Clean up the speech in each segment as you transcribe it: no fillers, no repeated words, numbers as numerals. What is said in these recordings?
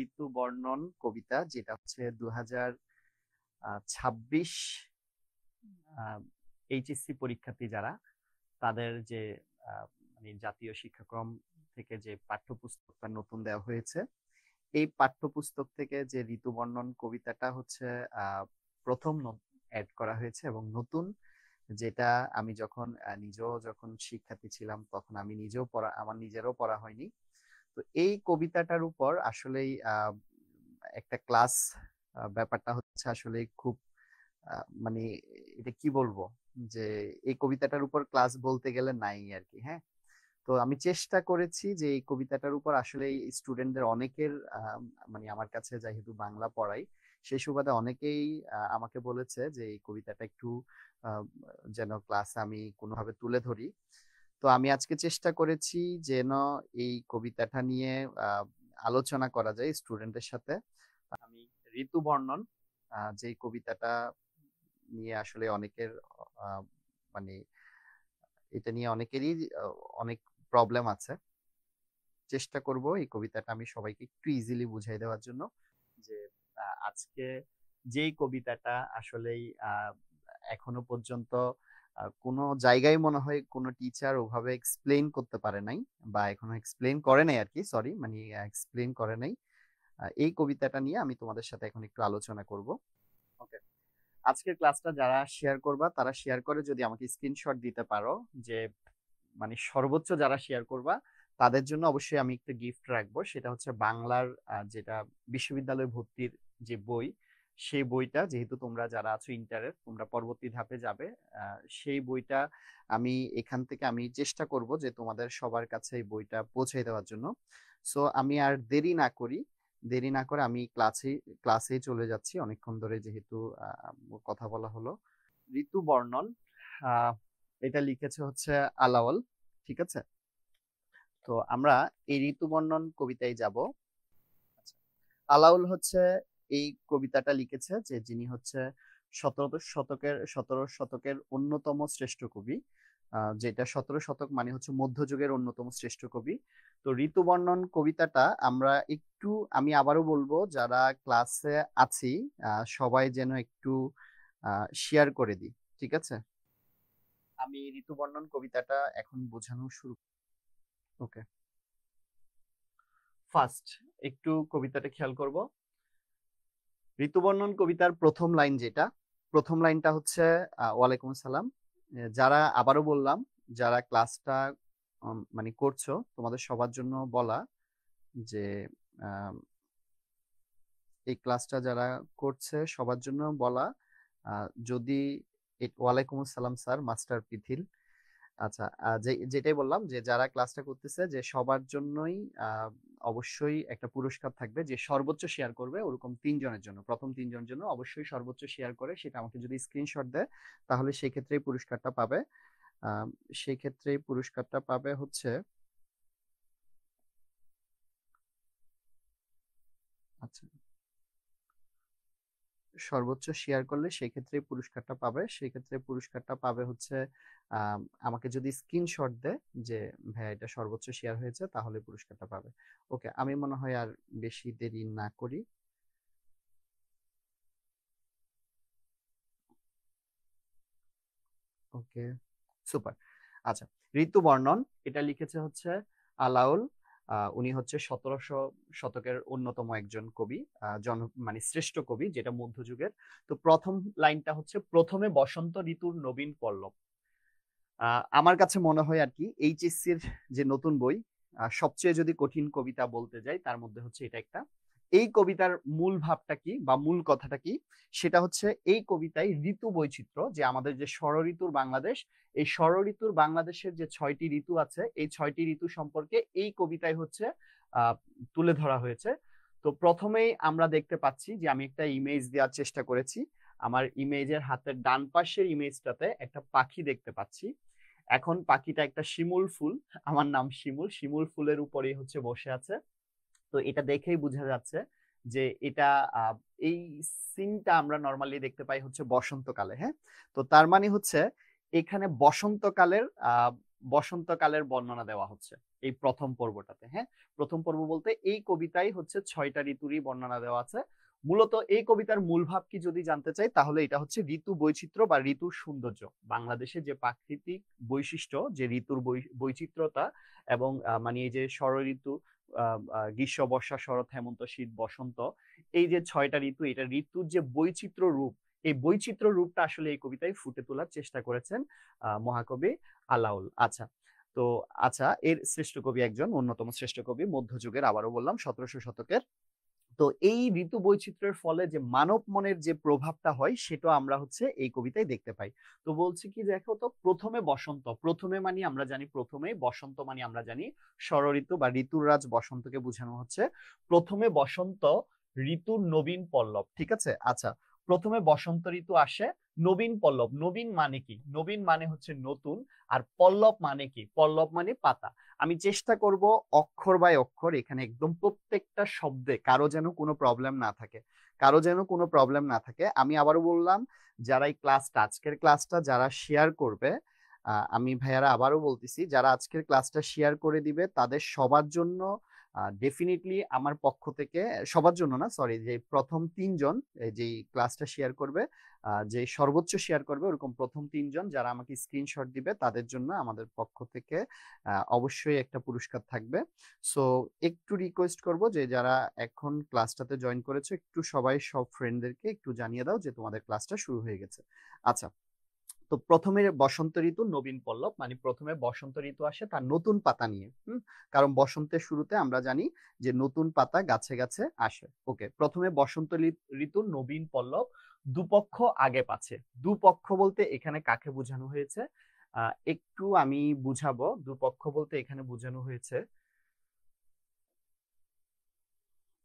ঋতু বর্ণন কবিতা, যেটা হচ্ছে 2026 এইচএসসি পরীক্ষার্থী যারা, তাদের যে মানে জাতীয় শিক্ষাক্রম থেকে যে পাঠ্যপুস্তকটা নতুন দেওয়া হয়েছে, এই পাঠ্যপুস্তক থেকে যে ঋতু বর্ণন কবিতাটা হচ্ছে প্রথম অ্যাড করা হয়েছে এবং নতুন, যেটা আমি যখন নিজেও যখন শিক্ষার্থী ছিলাম তখন আমি নিজেও পড়া, আমার নিজেরও পড়া হয়নি। তো এই কবিতাটার উপর আসলেই একটা ক্লাস, ব্যাপারটা হচ্ছে আসলে খুব মানে এটা কি বলবো, যে এই কবিতাটার উপর ক্লাস বলতে গেলে নাই আর কি। হ্যাঁ, তো আমি চেষ্টা করেছি যে এই কবিতাটার উপর আসলে স্টুডেন্টদের অনেকের মানে আমার কাছে যেহেতু বাংলা পড়াই, সেই সুবাদে অনেকেই আমাকে বলেছে যে এই কবিতাটা একটু আহ, যেন ক্লাসে আমি কোনোভাবে তুলে ধরি। তো আমি আজকে চেষ্টা করেছি যেন এই কবিতাটা নিয়ে আলোচনা করা যায় স্টুডেন্টের সাথে। আমি ঋতু বর্ণন যে কবিতাটা নিয়ে আসলে অনেকের আহ, মানে এটা নিয়ে অনেকেরই অনেক প্রবলেম আছে। চেষ্টা করব এই কবিতাটা আমি সবাইকে একটু ইজিলি বুঝাই দেওয়ার জন্য, যে আজকে যেই কবিতাটা আসলেই এখনো পর্যন্ত কোনো জায়গায় মনে হয় কোনো টিচার ওভাবে এক্সপ্লেইন করতে পারে নাই, বা এখনো এক্সপ্লেইন করে নাই আর কি, সরি, মানে এক্সপ্লেইন করে নাই। এই কবিতাটা নিয়ে আমি তোমাদের সাথে এখন একটু আলোচনা করব। ওকে, আজকের ক্লাসটা যারা শেয়ার করবা তারা শেয়ার করে যদি আমাকে স্ক্রিনশট দিতে পারো, যে মানে সর্বোচ্চ যারা শেয়ার করবা তাদের জন্য অবশ্যই আমি একটা গিফট রাখবো। সেটা হচ্ছে বাংলার যেটা বিশ্ববিদ্যালয় ভর্তির যে বই, সেই বইটা, যেহেতু তোমরা যারা আছো ইন্টারের, তোমরা পরবর্তী ধাপে যাবে, সেই বইটা আমি এখান থেকে আমি চেষ্টা করব যে তোমাদের সবার কাছে এই বইটা পৌঁছে দেওয়ার জন্য। সো আমি আর দেরি না করে আমি ক্লাসেই চলে যাচ্ছি, অনেকক্ষণ ধরে যেহেতু কথা বলা হলো। ঋতু বর্ণন, আহ এটা লিখেছে হচ্ছে আলাওল, ঠিক আছে? তো আমরা এই ঋতু বর্ণন কবিতায় যাব। আচ্ছা, আলাউল হচ্ছে এই কবিতাটা লিখেছে, যে যিনি হচ্ছে 17 শতকের অন্যতম শ্রেষ্ঠ কবি। যেটা 17 শতক মানে হচ্ছে মধ্যযুগের অন্যতম শ্রেষ্ঠ কবি। তো ঋতু বর্ণন কবিতাটা আমরা একটু, আমি আবারও বলবো যারা ক্লাসে আছি সবাই যেন একটু শেয়ার করে দিই, ঠিক আছে? আমি ঋতু বর্ণন কবিতাটা এখন বোঝানো শুরু। ওকে, ফার্স্ট একটু কবিতাটা খেয়াল করব। ঋতুবর্ণন কবিতার প্রথম লাইন, যেটা প্রথম লাইনটা হচ্ছে ওয়ালাইকুম আসসালাম। যারা, আবারও বললাম, যারা ক্লাসটা মানে করছো তোমাদের সবার জন্য বলা, যে আহ, এই ক্লাসটা যারা করছে সবার জন্য বলা, যদি ওয়ালাইকুম আসসালাম স্যার, মাস্টার পিথিল। আচ্ছা, যেটাই বললাম, যে যারা ক্লাসটা করতেছে যে সবার জন্যই অবশ্যই একটা পুরস্কার থাকবে, যে সর্বোচ্চ শেয়ার করবে ওরকম 3 জনের জন্য, প্রথম 3 জনের জন্য অবশ্যই সর্বোচ্চ শেয়ার করে সেটা আমাকে যদি স্ক্রিনশট দেয়, তাহলে সেই ক্ষেত্রেই পুরস্কারটা পাবে। আহ, সেই ক্ষেত্রেই পুরস্কারটা পাবে হচ্ছে, আচ্ছা, সর্বোচ্চ শেয়ার করলে সেই ক্ষেত্রে পুরস্কারটা পাবে, সেই ক্ষেত্রে পুরস্কারটা পাবে হচ্ছে আহ, আমাকে যদি স্ক্রিনশট দেয় যে ভাইয়া এটা সর্বোচ্চ শেয়ার হয়েছে, তাহলে পুরস্কারটা পাবে। ওকে, আমি মনে হয় আর বেশি দেরি না করি। ওকে, সুপার। আচ্ছা, ঋতু বর্ণন এটা লিখেছে হচ্ছে আলাউল। উনি হচ্ছে 1700 শতকের অন্যতম একজন কবি, মানে শ্রেষ্ঠ কবি, যেটা মধ্যযুগের। তো প্রথম লাইনটা হচ্ছে, প্রথমে বসন্ত ঋতুর নবীন পল্লব। আমার কাছে মনে হয় আর কি এইচএসসির যে নতুন বই, সবচেয়ে যদি কঠিন কবিতা বলতে যাই তার মধ্যে হচ্ছে এটা একটা। এই কবিতার মূল ভাবটা কি বা মূল কথাটা কি, সেটা হচ্ছে এই কবিতায় ঋতু বৈচিত্র্য, যে আমাদের যে ষড় ঋতুর বাংলাদেশ, এই ষড় ঋতুর বাংলাদেশের যে 6টি ঋতু আছে, এই 6টি ঋতু সম্পর্কে এই কবিতায় হচ্ছে আহ তুলে ধরা হয়েছে। তো প্রথমেই আমরা দেখতে পাচ্ছি, যে আমি একটা ইমেজ দেওয়ার চেষ্টা করেছি, আমার ইমেজের হাতের ডান পাশের ইমেজটাতে একটা পাখি দেখতে পাচ্ছি। এখন পাখিটা একটা শিমুল ফুল, আমার নাম শিমুল, শিমুল ফুলের উপরেই হচ্ছে বসে আছে। তো এটা দেখেই বোঝা যাচ্ছে যে এটা আহ, এই সিনটা আমরা নর্মালি দেখতে পাই হচ্ছে বসন্তকালে। হ্যাঁ, তো তার মানে হচ্ছে এখানে বসন্তকালের বসন্তকালের বর্ণনা দেওয়া হচ্ছে এই প্রথম পর্বটাতে। হ্যাঁ, প্রথম পর্ব বলতে এই কবিতায় হচ্ছে 6টা ঋতুরই বর্ণনা দেওয়া আছে। মূলত এই কবিতার মূল ভাব কি যদি জানতে চাই, তাহলে এটা হচ্ছে ঋতু বৈচিত্র্য বা ঋতুর সৌন্দর্য। বাংলাদেশে যে প্রাকৃতিক বৈশিষ্ট্য, যে ঋতুর বৈচিত্র্যতা এবং মানে এই যে ষড় ঋতু, গ্রীষ্ম, বর্ষা, শরৎ, হেমন্ত, শীত, বসন্ত, এই যে 6টা ঋতু, এটা ঋতুর যে বৈচিত্র্য রূপ, এই বৈচিত্র্য রূপটা আসলে এই কবিতায় ফুটে তোলার চেষ্টা করেছেন মহাকবি আলাউল। আচ্ছা, তো আচ্ছা, এর শ্রেষ্ঠ কবি একজন, অন্যতম শ্রেষ্ঠ কবি মধ্যযুগের, আবারও বললাম 1700 শতকের। তো এই ঋতু বৈচিত্র্যের ফলে যে মানব মনের যে প্রভাবটা হয়, সেটা আমরা হচ্ছে এই কবিতায় দেখতে পাই। তো বলছি কি, দেখো তো, প্রথমে বসন্ত, প্রথমে মানে আমরা জানি প্রথমে, বসন্ত মানে আমরা জানি ষড় ঋতু বা ঋতুর রাজ বসন্তকে বোঝানো হচ্ছে। প্রথমে বসন্ত, ঋতুর নবীন পল্লব, ঠিক আছে। আচ্ছা, প্রথমে বসন্ত ঋতু আসে, নবীন পল্লব, নবীন মানে কি? নবীন মানে হচ্ছে নতুন, আর পল্লব মানে কি? পল্লব মানে পাতা। আমি চেষ্টা করব অক্ষর বাই অক্ষর এখানে একদম প্রত্যেকটা শব্দে কারো যেন কোনো প্রবলেম না থাকে, কারো যেন কোনো প্রবলেম না থাকে। আমি আবারও বললাম, যারা এই ক্লাসটা, আজকের ক্লাসটা যারা শেয়ার করবে, আমি ভাইয়ারা আবারও বলতেছি, যারা আজকের ক্লাসটা শেয়ার করে দিবে তাদের সবার জন্য ডেফিনেটলি আমার পক্ষ থেকে, সবার জন্য না, সরি, যে প্রথম 3জন যে ক্লাসটা শেয়ার করবে, যে সর্বোচ্চ শেয়ার করবে, ওরকম প্রথম 3জন যারা আমাকে স্ক্রিনশট দিবে, তাদের জন্য আমাদের পক্ষ থেকে অবশ্যই একটা পুরস্কার থাকবে। সো একটু রিকোয়েস্ট করব যে যারা এখন ক্লাসটাতে জয়েন করেছো, একটু সবাই সব ফ্রেন্ডদেরকে একটু জানিয়ে দাও যে তোমাদের ক্লাসটা শুরু হয়ে গেছে। আচ্ছা, তো প্রথমে বসন্ত ঋতু, নবীন পল্লব মানে প্রথমে বসন্ত ঋতু আসে তার নতুন পাতা নিয়ে। কারণ বসন্তের শুরুতে আমরা জানি যে নতুন পাতা গাছে গাছে আসে। ওকে, প্রথমে বসন্ত ঋতু, নবীন পল্লব, দুপক্ষ আগে পাছে। দুপক্ষ বলতে এখানে কাকে বোঝানো হয়েছে একটু আমি বুঝাবো। দুপক্ষ বলতে এখানে বোঝানো হয়েছে,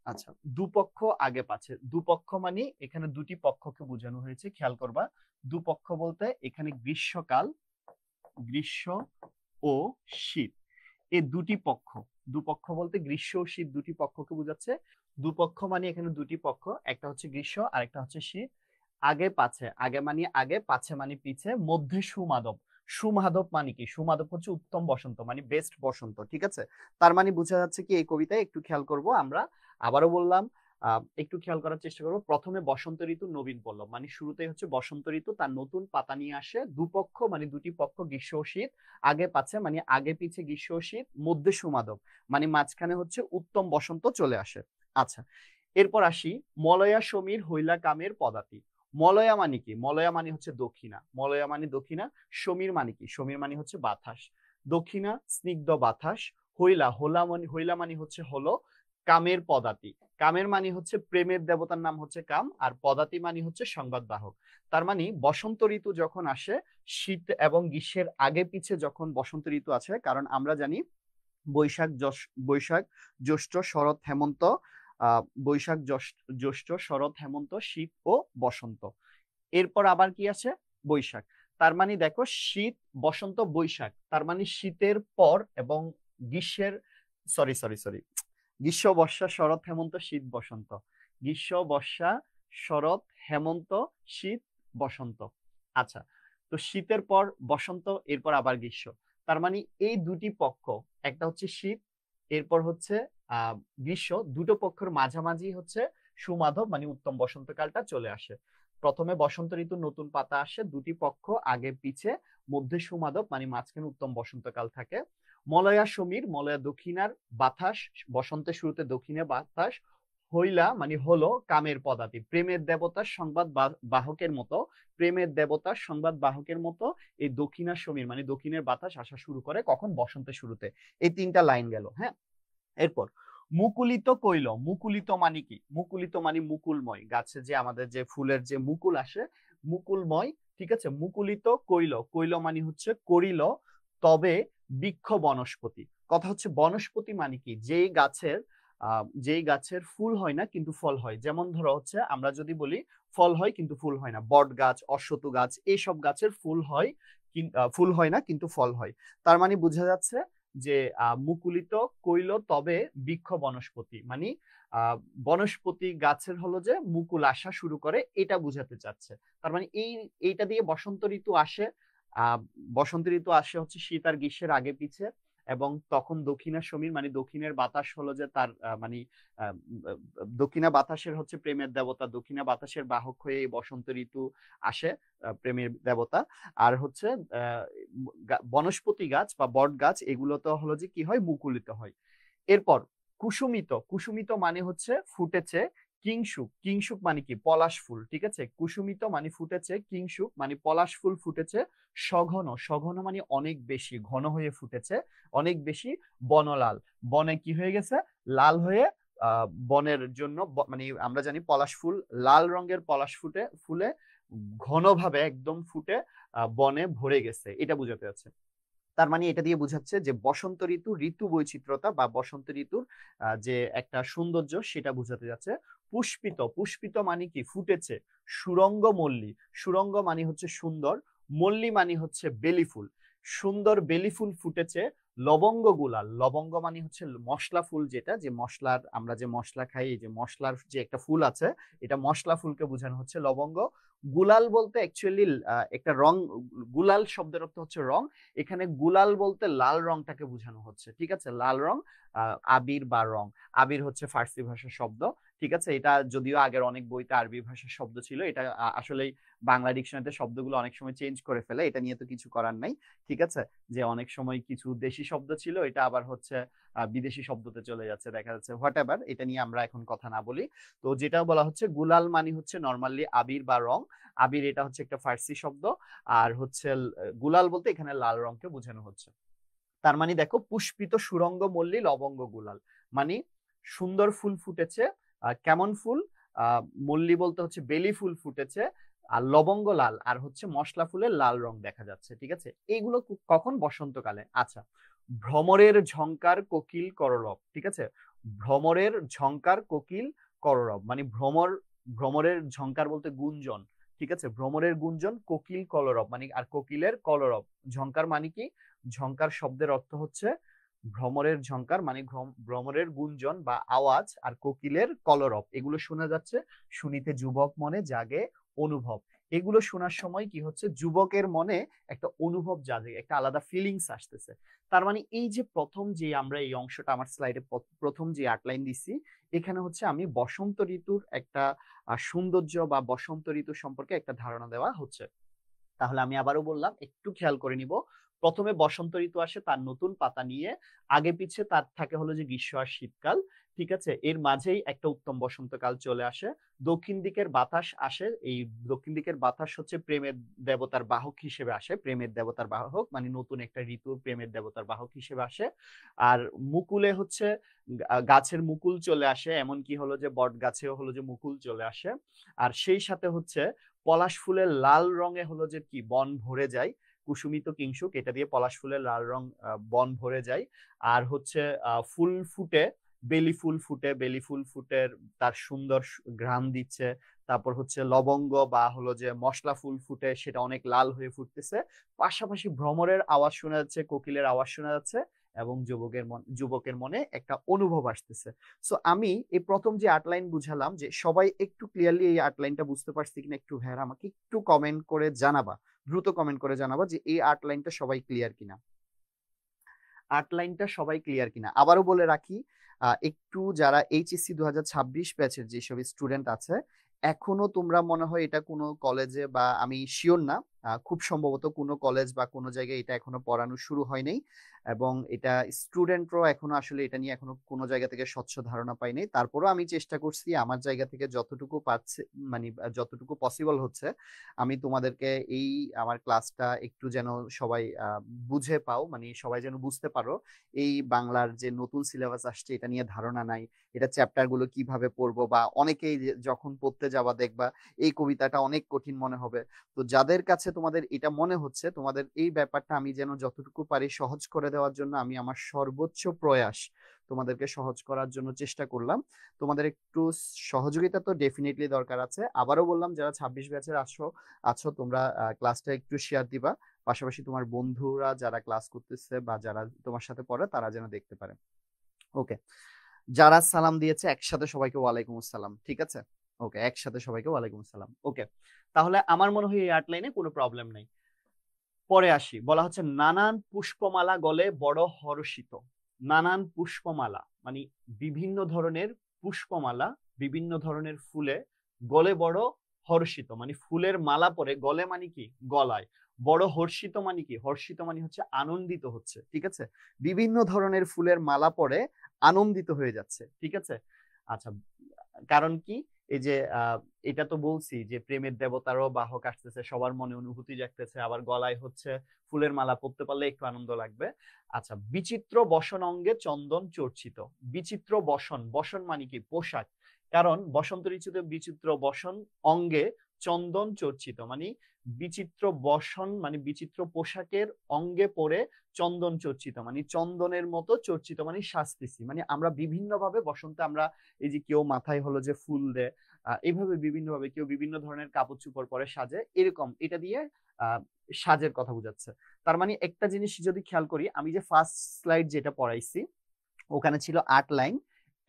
আচ্ছা, দুপক্ষ আগে পাছে। দুপক্ষ মানে এখানে দুটি পক্ষকে বোঝানো হয়েছে, খেয়াল করবা। দুপক্ষ বলতে এখানে গ্রীষ্মকাল, গ্রীষ্ম ও শীত, এই দুটি পক্ষ। দুপক্ষ বলতে গ্রীষ্ম ও শীত দুটি পক্ষকে বোঝাচ্ছে। দুপক্ষ মানে এখানে দুটি পক্ষ, একটা হচ্ছে গ্রীষ্ম আর একটা হচ্ছে শীত। আগে পাছে, আগে মানে আগে, পাছে মানে পিছে, মধ্যে সুমাধব। সুমাধব মানে কি? সুমাধব হচ্ছে উত্তম বসন্ত, মানে বেস্ট বসন্ত, ঠিক আছে। তার মানে বোঝা যাচ্ছে কি এই কবিতায়, একটু খেয়াল করব আমরা। আবারও বললাম, একটু খেয়াল করার চেষ্টা করবো। প্রথমে বসন্ত ঋতু, নবীন পল্লব মানে শুরুতেই হচ্ছে বসন্ত ঋতু, তার নতুন পাতা নিয়ে আসে। দুপক্ষ মানে দুটি পক্ষ, গ্রীষ্ম ও শীত। আগে পাচ্ছে মানে আগে পিছে গ্রীষ্ম ও শীত, মধ্যে সুমাধব মানে মাঝখানে হচ্ছে উত্তম বসন্ত চলে আসে। আচ্ছা, এরপর আসি, মলয়া সমীর হইলা কামের পদাতি। মলয়া মানে কি? মলয়া মানে হচ্ছে দক্ষিণা, মলয়া মানে দক্ষিণা। সমীর মানে কি? সমীর মানে হচ্ছে বাতাস, দক্ষিণা, স্নিগ্ধ বাতাস। হইলা, হইলা মানে হচ্ছে হলো, কামের পদাতি, কামের মানে হচ্ছে প্রেমের দেবতার নাম হচ্ছে কাম, আর পদাতি মানে হচ্ছে সংবাদ বাহক। তার মানে বসন্ত ঋতু যখন আসে, শীত এবং গ্রীষ্মের আগে পিছে যখন বসন্ত ঋতু আছে, কারণ আমরা জানি বৈশাখ, বৈশাখ, জ্যৈষ্ঠ, শরৎ, হেমন্ত, বৈশাখ, জ্যৈষ্ঠ, শরৎ, হেমন্ত, শীত ও বসন্ত। এরপর আবার কি আছে? বৈশাখ। তার মানে দেখো, শীত, বসন্ত, বৈশাখ, তার মানে শীতের পর এবং গ্রীষ্মের, সরি সরি সরি, গ্রীষ্ম, বর্ষা, শরৎ, হেমন্ত, শীত, বসন্ত। গ্রীষ্ম, বর্ষা, শরৎ, হেমন্ত, শীত, বসন্ত। আচ্ছা, তো শীতের পর বসন্ত, এরপর আবার গ্রীষ্ম। তার মানে এই দুটি পক্ষ, একটা হচ্ছে শীত, এরপর হচ্ছে গ্রীষ্ম, দুটো পক্ষের মাঝামাঝি হচ্ছে সুমাধব মানে উত্তম বসন্তকালটা চলে আসে। প্রথমে বসন্ত ঋতুর নতুন পাতা আসে, দুটি পক্ষ আগে পিছে, মধ্যে সুমাধব মানে মাঝখানে উত্তম বসন্তকাল থাকে। মলয়া সমীর, মলয়া দক্ষিণার বাতাস, বসন্তের শুরুতে দক্ষিণে বাতাস। হইলা মানে হলো, কামের পদাতি, প্রেমের দেবতার সংবাদ বাহকের মতো, প্রেমের দেবতার সংবাদ বাহকের মতো এই দক্ষিণা সমীর মানে দক্ষিণের বাতাস আসা শুরু করে কখন? বসন্তের শুরুতে। এই 3টা লাইন গেল। হ্যাঁ, এরপর মুকুলিত কইল। মুকুলিত মানে কি? মুকুলিত মানে মুকুলময়, গাছে যে আমাদের যে ফুলের যে মুকুল আসে, মুকুলময়, ঠিক আছে। মুকুলিত কইল, কইল মানে হচ্ছে করিল, তবে বৃক্ষ বনস্পতি। কথা হচ্ছে বনস্পতি মানে কি? যেই গাছের ফুল হয় না কিন্তু ফল হয়। যেমন ধরো হচ্ছে আমরা যদি বলি ফল হয় কিন্তু ফুল হয় না, বট গাছ, অশ্বত্থ গাছ, এইসব গাছের ফুল হয়, ফুল হয় না কিন্তু ফল হয়। তার মানে বোঝা যাচ্ছে যে মুকুলিত কইল তবে বৃক্ষ বনস্পতি মানে বনস্পতি গাছের হলো যে মুকুল আসা শুরু করে, এটা বুঝাতে চাচ্ছে। তার মানে এইটা দিয়ে বসন্ত ঋতু আসে। আহ বসন্ত ঋতু আসে হচ্ছে শীত আর গ্রীষ্মের আগে পিছে, এবং তখন দক্ষিণা সমীর মানে দক্ষিণের বাতাস হলো যে তার মানে আহ, দক্ষিণা বাতাসের হচ্ছে প্রেমের দেবতা, দক্ষিণা বাতাসের বাহক হয়ে এই বসন্ত ঋতু আসে, প্রেমের দেবতা। আর হচ্ছে বনস্পতি গাছ বা বট গাছ এগুলো তো হলো যে কি হয়, মুকুলিত হয়। এরপর কুসুমিত, কুসুমিত মানে হচ্ছে ফুটেছে। কিংশুক, কিংশুক মানে কি, পলাশ ফুল, ঠিক আছে। কুসুমিত মানে ফুটেছে, কিংশুক মানে পলাশ ফুল ফুটেছে। সঘন, সঘন মানে অনেক বেশি ঘন হয়ে ফুটেছে, অনেক বেশি। বনলাল, বনে কি হয়ে গেছে, লাল হয়ে, বনের জন্য মানে আমরা জানি পলাশ ফুল, লাল রঙের পলাশ ফুলে ঘনভাবে একদম ফুটে বনে ভরে গেছে, এটা বোঝাতে যাচ্ছে। তার মানে এটা দিয়ে বোঝাচ্ছে যে বসন্ত ঋতু, ঋতু বৈচিত্র্যতা বা বসন্ত ঋতুর যে একটা সৌন্দর্য সেটা বোঝাতে যাচ্ছে। পুষ্পিত, পুষ্পিত মানে কি, ফুটেছে। সুরঙ্গ মল্লী, সুরঙ্গ মানে হচ্ছে সুন্দর, মল্লী মানে হচ্ছে বেলি ফুল, সুন্দর বেলি ফুল ফুটেছে। লবঙ্গ গুলাল, লবঙ্গ মানে হচ্ছে মশলা ফুল, যেটা যে মশলার আমরা যে মশলা খাই, এই যে মশলার যে একটা ফুল আছে, এটা মশলা ফুলকে বোঝানো হচ্ছে লবঙ্গ। গুলাল বলতে অ্যাকচুয়ালি একটা রং, গুলাল শব্দের অর্থ হচ্ছে রং, এখানে গুলাল বলতে লাল রংটাকে বোঝানো হচ্ছে, ঠিক আছে। লাল রং, আবির বা রং, আবির হচ্ছে ফার্সি ভাষার শব্দ, ঠিক আছে। এটা যদিও আগের অনেক বইতে আরবি ভাষার শব্দ ছিল, এটা আসলে বাংলা ডিকশনারিতে শব্দগুলো অনেক সময় চেঞ্জ করে ফেলে, এটা নিয়ে তো কিছু করার নাই, ঠিক আছে। যে অনেক সময় কিছু দেশি শব্দ ছিল, এটা আবার হচ্ছে বিদেশি শব্দতে চলে যাচ্ছে, দেখা যাচ্ছে, হোয়াট এভার, এটা নিয়ে আমরা এখন কথা না বলি। তো যেটা বলা হচ্ছে, গুলাল মানে হচ্ছে নর্মালি আবির বা রং, আবির এটা হচ্ছে একটা ফার্সি শব্দ, আর হচ্ছে গুলাল বলতে এখানে লাল রংকে বোঝানো হচ্ছে। তার মানে দেখো, পুষ্পিত সুরঙ্গ মল্লী লবঙ্গ গুলাল, মানে সুন্দর ফুল ফুটেছে। কেমন ফুল, মল্লী বলতে হচ্ছে বেলি ফুল ফুটেছে, আর লবঙ্গ লাল, আর হচ্ছে মশলা ফুলের লাল রং দেখা যাচ্ছে, ঠিক আছে। এইগুলো কখন, বসন্তকালে। আচ্ছা, ভ্রমরের ঝংকার কোকিল কররব, ঠিক আছে। ভ্রমরের ঝংকার কোকিল কররব মানে ভ্রমর, ভ্রমরের ঝংকার বলতে গুঞ্জন, ঠিক আছে। ভ্রমরের গুঞ্জন, কোকিল কলরব মানে, আর কোকিলের কলরব। ঝংকার মানে কি, ঝংকার শব্দের অর্থ হচ্ছে ভ্রমরের ঝংকার মানে ভ্রমরের গুঞ্জন বা আওয়াজ, আর কোকিলের কলরব, এগুলো শোনা যাচ্ছে। শুনিতে যুবক মনে জাগে অনুভব, এগুলো শোনার সময় কি হচ্ছে, যুবকের মনে একটা অনুভব জাগে, একটা আলাদা ফিলিংস আসতেছে। তার মানে এই যে প্রথম যে আমরা এই অংশটা আমার স্লাইডে প্রথম যে আউটলাইন দিছি, এখানে হচ্ছে আমি বসন্ত ঋতুর একটা সৌন্দর্য বা বসন্ত ঋতু সম্পর্কে একটা ধারণা দেওয়া হচ্ছে। তাহলে আমি আবারও বললাম, একটু খেয়াল করে নিব। প্রথমে বসন্ত ঋতু আসে তার নতুন পাতা নিয়ে, আগে পিছে তার থাকে হলো যে গ্রীষ্ম আর শীতকাল, ঠিক আছে। এর মাঝেই একটা উত্তম বসন্তকাল চলে আসে। দক্ষিণ দিকের বাতাস আসে, এই দক্ষিণ দিকের বাতাস হচ্ছে প্রেমের দেবতার বাহক হিসেবে আসে, প্রেমের দেবতার বাহক মানে নতুন একটা ঋতু প্রেমের দেবতার বাহক হিসেবে আসে। আর মুকুলে হচ্ছে গাছের মুকুল চলে আসে, এমন কি হলো যে বট গাছেও হলো যে মুকুল চলে আসে। আর সেই সাথে হচ্ছে পলাশ ফুলের লাল রঙে হলো যে কি বন ভরে যায়, কুসুমিত কিংশুক, এটা দিয়ে পলাশ ফুলের লাল রং বন ভরে যায়। আর হচ্ছে ফুল ফুটে, বেলি ফুল ফুটে, বেলি ফুল ফুটে তার সুন্দর ঘ্রাণ দিচ্ছে। তারপর হচ্ছে লবঙ্গ বা হলো যে মশলা ফুল ফুটে, সেটা অনেক লাল হয়ে ফুটতেছে। পাশাপাশি ভ্রমরের আওয়াজ শোনা যাচ্ছে, কোকিলের আওয়াজ শোনা যাচ্ছে, এবং যুবকের মনে একটা অনুভব আসতেছে। সো আমি এই প্রথম যে আউটলাইন বুঝালাম, যে সবাই একটু ক্লিয়ারলি এই আউটলাইনটা বুঝতে পারছি কিনা, একটু ভাইয়ারা আমাকে একটু কমেন্ট করে জানাবা, দ্রুত কমেন্ট করে জানাবা যে এই আউটলাইনটা সবাই ক্লিয়ার কিনা, আউটলাইনটা সবাই ক্লিয়ার কিনা। আবারও বলে রাখি, একটু যারা এইচএসসি 2026 ব্যাচের যেসব স্টুডেন্ট আছে, এখনো তোমরা মনে হয় এটা কোনো কলেজে বা আমি শিওর না, খুব সম্ভবত কোনো কলেজ বা কোনো জায়গায় এটা এখনো পড়ানো শুরু হয় নাই, এবং এটা স্টুডেন্টরাও এখনো আসলে এটা নিয়ে এখনো কোনো জায়গা থেকে স্বচ্ছ ধারণা পাই নাই। তারপরেও আমি চেষ্টা করছি আমার জায়গা থেকে যতটুকু পাচ্ছে, মানে যতটুকু পসিবল হচ্ছে, আমি তোমাদেরকে এই আমার ক্লাসটা একটু যেন সবাই বুঝে পাও, মানে সবাই যেন বুঝতে পারো এই বাংলার যে নতুন সিলেবাস আসছে এটা নিয়ে ধারণা নাই, এটা চ্যাপ্টার গুলো কিভাবে পড়বো, বা অনেকেই যখন পড়তে যাবা দেখবা এই কবিতাটা অনেক কঠিন মনে হবে। তো যাদের কাছে তোমাদের এটা মনে হচ্ছে, তোমাদের এই ব্যাপারটা আমি যেন যতটুকু পারি সহজ করে দেওয়ার জন্য আমি আমার সর্বোচ্চ প্রয়াস তোমাদেরকে সহজ করার জন্য চেষ্টা করলাম। তোমাদের একটু সহযোগিতা তো ডেফিনেটলি দরকার আছে। আবারও বললাম, যারা 26 ব্যাচের আছো তোমরা ক্লাসটা একটু শেয়ার দিবা, পাশাপাশি তোমার বন্ধুরা যারা ক্লাস করতেছে বা যারা তোমার সাথে পড়ে তারা যেন দেখতে পারে। ওকে, যারা সালাম দিয়েছে একসাথে সবাইকে ওয়ালাইকুম আসসালাম, ঠিক আছে। ওকে, একসাথে সবাইকে ওয়ালাইকুম আসসালাম। ওকে, তাহলে আমার মনে হয় এই আউটলাইনে কোনো প্রবলেম নেই। পরে আসি, বলা হচ্ছে নানান পুষ্পমালা গলে বড় হর্ষিত। নানান পুষ্পমালা মানে বিভিন্ন ধরনের পুষ্পমালা, বিভিন্ন ধরনের ফুলে গলে বড় হর্ষিত, মানে ফুলের মালা পরে গলে মানে কি গলায়, বড় হর্ষিত মানে কি, হর্ষিত মানে হচ্ছে আনন্দিত হচ্ছে, ঠিক আছে, বিভিন্ন ধরনের ফুলের মালা পরে আনন্দিত হয়ে যাচ্ছে, ঠিক আছে। আচ্ছা, কারণ কি, এই যে এটা তো বলছি যে প্রেমের দেবতারও বাহক আসতেছে, সবার মনে অনুভূতি জাগতেছে, আবার গলায় হচ্ছে ফুলের মালা পরতে পারলে একটু আনন্দ লাগবে। আচ্ছা, বিচিত্র বসন অঙ্গে চন্দন চর্চিত। বিচিত্র বসন, বসন মানে কি পোশাক, কারণ বসন্ত ঋতুতে বিচিত্র বসন অঙ্গে চন্দন চর্চিত মানে বিচিত্র বসন মানে বিচিত্র পোশাকের অঙ্গে পরে চন্দন চর্চিত মানে চন্দনের মতো চর্চিত মানে সাজতেছি, মানে আমরা বিভিন্ন ভাবে বসন্তে আমরা এই যে কেউ মাথায় হলো যে ফুল দেয়, এইভাবে বিভিন্ন ভাবে কেউ বিভিন্ন ধরনের কাপড় চোপড় পরে সাজে, এরকম এটা দিয়ে সাজের কথা বোঝাচ্ছে। তার মানে একটা জিনিস যদি খেয়াল করি, আমি যে ফার্স্ট স্লাইড যেটা পড়াইছি ওখানে ছিল 8 লাইন,